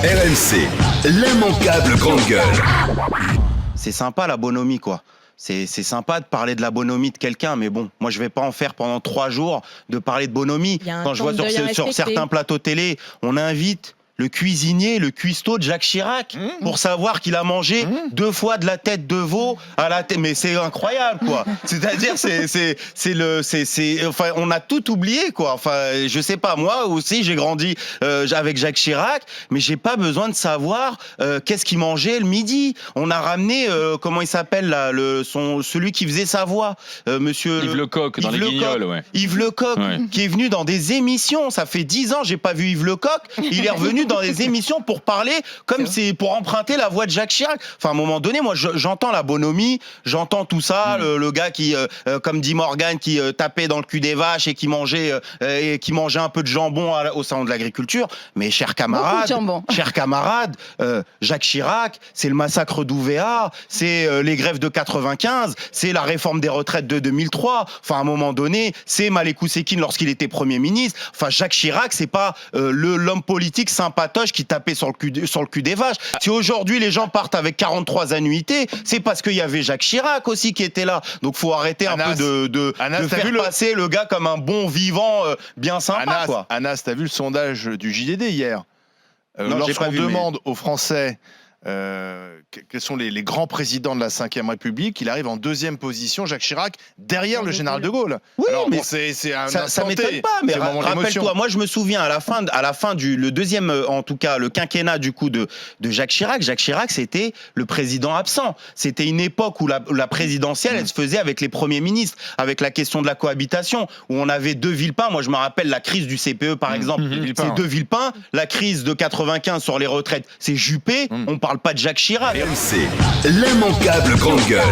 RMC, l'immanquable grande gueule. C'est sympa la bonhomie, quoi. C'est sympa de parler de la bonhomie de quelqu'un, mais bon, moi je vais pas en faire pendant 3 jours de parler de bonhomie. Quand je vois sur certains plateaux télé, on invite le cuisinier, le cuistot de Jacques Chirac, pour savoir qu'il a mangé 2 fois de la tête de veau à la tête. Mais c'est incroyable, quoi. C'est-à-dire, enfin, on a tout oublié, quoi. Enfin, je sais pas, moi aussi, j'ai grandi avec Jacques Chirac, mais j'ai pas besoin de savoir qu'est-ce qu'il mangeait le midi. On a ramené, comment il s'appelle là, celui qui faisait sa voix, monsieur Yves Lecoq dans les Guignols, ouais. Yves Lecoq, qui est venu dans des émissions. Ça fait 10 ans, j'ai pas vu Yves Lecoq. Il est revenu dans des émissions pour parler comme c'est pour emprunter la voix de Jacques Chirac. Enfin, à un moment donné, moi, j'entends la bonhomie, j'entends tout ça, le gars qui, comme dit Morgan, qui tapait dans le cul des vaches et qui mangeait un peu de jambon au salon de l'agriculture. Mais chers camarades, Jacques Chirac, c'est le massacre d'Ouvéa, c'est les grèves de 95, c'est la réforme des retraites de 2003. Enfin, à un moment donné, c'est Malek Oussekine lorsqu'il était Premier ministre. Enfin, Jacques Chirac, c'est pas l'homme politique sympatoche qui tapait sur le cul des vaches. Si aujourd'hui les gens partent avec 43 annuités, c'est parce qu'il y avait Jacques Chirac aussi qui était là. Donc faut arrêter un peu de faire passer le gars comme un bon vivant bien sympa. Anas, t'as vu le sondage du JDD hier? Lorsqu'on demande aux Français quels sont les grands présidents de la Ve République, il arrive en 2e position, Jacques Chirac, derrière le général de Gaulle. Oui, alors, mais c'est un ça m'étonne pas, mais rappelle-toi, moi je me souviens à la fin le deuxième, en tout cas le quinquennat du coup de Jacques Chirac. Jacques Chirac, c'était le président absent. C'était une époque où la présidentielle, elle se faisait avec les premiers ministres, avec la question de la cohabitation, où on avait De Villepin. Moi je me rappelle la crise du CPE par exemple, c'est De Villepin. La crise de 95 sur les retraites, c'est Juppé. On parle pas de Jacques Chirac. RMC, l'immanquable grande gueule.